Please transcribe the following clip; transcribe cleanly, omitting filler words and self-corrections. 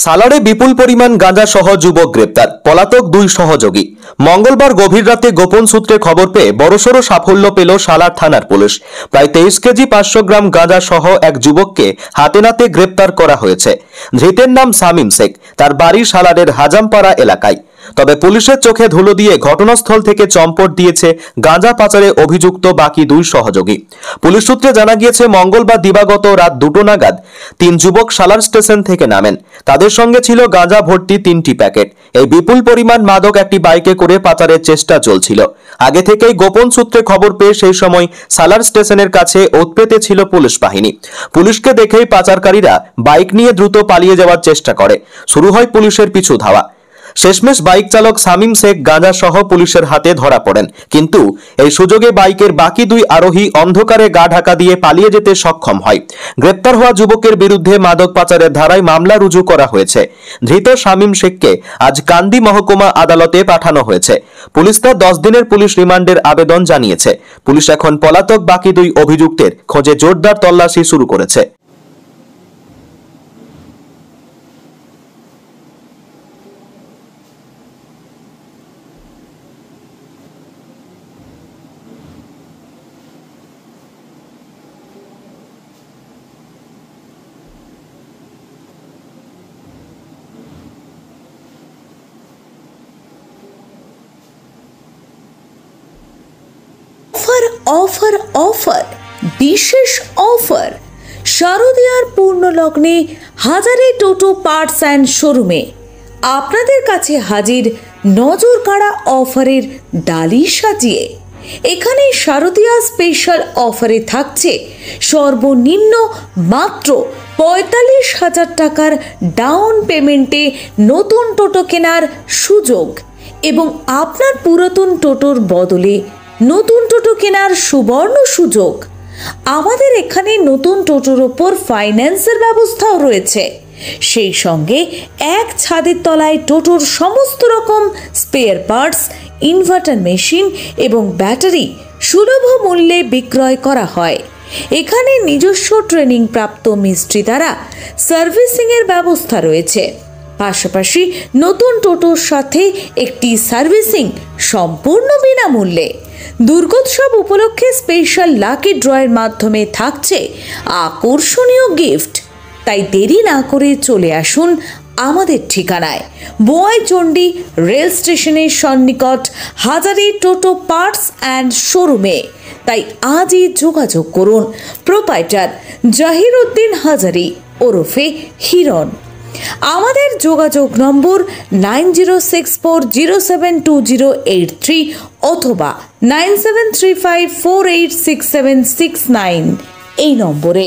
সালারে বিপুল পরিমাণ গাঁজা সহ যুবক গ্রেপ্তার, পলাতক দুই সহযোগী। মঙ্গলবার গভীর রাতে গোপন সূত্রে খবর পেয়ে বড়সড় সাফল্য পেল সালার থানার পুলিশ। প্রায় 23 কেজি 500 গ্রাম গাঁজা সহ এক যুবককে হাতে নাতে গ্রেপ্তার করা হয়েছে। ধৃতের নাম শামীম শেখ, তার বাড়ি সালারের হাজামপাড়া এলাকায়। তবে পুলিশের চোখে ধুলো দিয়ে ঘটনাস্থল থেকে চম্পট দিয়েছে গাঁজা পাচারে অভিযুক্ত বাকি দুই সহযোগী। পুলিশ সূত্রে জানা গিয়েছে, মঙ্গলবার দিবাগত রাত 2টো নাগাদ 3 যুবক সালার স্টেশন থেকে নামেন। তাদের সঙ্গে ছিল গাঁজা ভর্তি 3টি প্যাকেট। এই বিপুল পরিমাণ মাদক একটি বাইকে করে পাচারের চেষ্টা চলছিল। আগে থেকেই গোপন সূত্রে খবর পেয়ে সেই সময় সালার স্টেশনের কাছে ওঁত পেতে ছিল পুলিশ বাহিনী। পুলিশকে দেখেই পাচারকারীরা বাইক নিয়ে দ্রুত পালিয়ে যাওয়ার চেষ্টা করে। শুরু হয় পুলিশের পিছু ধাওয়া। শেষমেশ বাইক চালক শামীম শেখ গাঁজা সহ পুলিশের হাতে ধরা পড়েন, কিন্তু এই সুযোগে বাইকের বাকি দুই আরোহী অন্ধকারে গা ঢাকা দিয়ে পালিয়ে যেতে সক্ষম হয়। গ্রেপ্তার হওয়া যুবকের বিরুদ্ধে মাদক পাচারের ধারায় মামলা রুজু করা হয়েছে। ধৃত শামীম শেখকে আজ কান্দি মহকুমা আদালতে পাঠানো হয়েছে। পুলিশ তার 10 দিনের পুলিশ রিমান্ডের আবেদন জানিয়েছে। পুলিশ এখন পলাতক বাকি দুই অভিযুক্তের খোঁজে জোরদার তল্লাশি শুরু করেছে। অফার অফার বিশেষ অফার শারদীয়ার পূর্ণলগ্নে হাজারে টোটো পার্টস অ্যান্ড শোরুমে আপনাদের কাছে হাজির নজর কাড়া অফারের ডালি সাজিয়ে। এখানে শারদীয়া স্পেশাল অফারে থাকছে সর্বনিম্ন মাত্র 45,000 টাকার ডাউন পেমেন্টে নতুন টোটো কেনার সুযোগ এবং আপনার পুরাতন টোটোর বদলে নতুন টোটো কেনার সুবর্ণ সুযোগ। আমাদের এখানে নতুন টোটোর ওপর ফাইন্যান্সের ব্যবস্থাও রয়েছে। সেই সঙ্গে এক ছাদের তলায় টোটোর সমস্ত রকম স্পেয়ার পার্টস, ইনভার্টার মেশিন এবং ব্যাটারি সুলভ মূল্যে বিক্রয় করা হয়। এখানে নিজস্ব ট্রেনিং প্রাপ্ত মিস্ত্রি দ্বারা সার্ভিসিংয়ের ব্যবস্থা রয়েছে। পাশাপাশি নতুন টোটোর সাথে একটি সার্ভিসিং সম্পূর্ণ বিনামূল্যে। দুর্গোৎসব উপলক্ষে স্পেশাল লাকি ড্রয়ের মাধ্যমে থাকছে আকর্ষণীয় গিফট। তাই দেরি না করে চলে আসুন আমাদের ঠিকানায়, বোয়াইচন্ডী রেল স্টেশনের সন্নিকট হাজারি টোটো পার্টস অ্যান্ড শোরুমে। তাই আজই যোগাযোগ করুন প্রোপাইটার জাহিরউদ্দিন হাজারি ওরফে হিরণ। আমাদের যোগাযোগ নম্বর 9064072083 অথবা 9735486769 এই নম্বরে।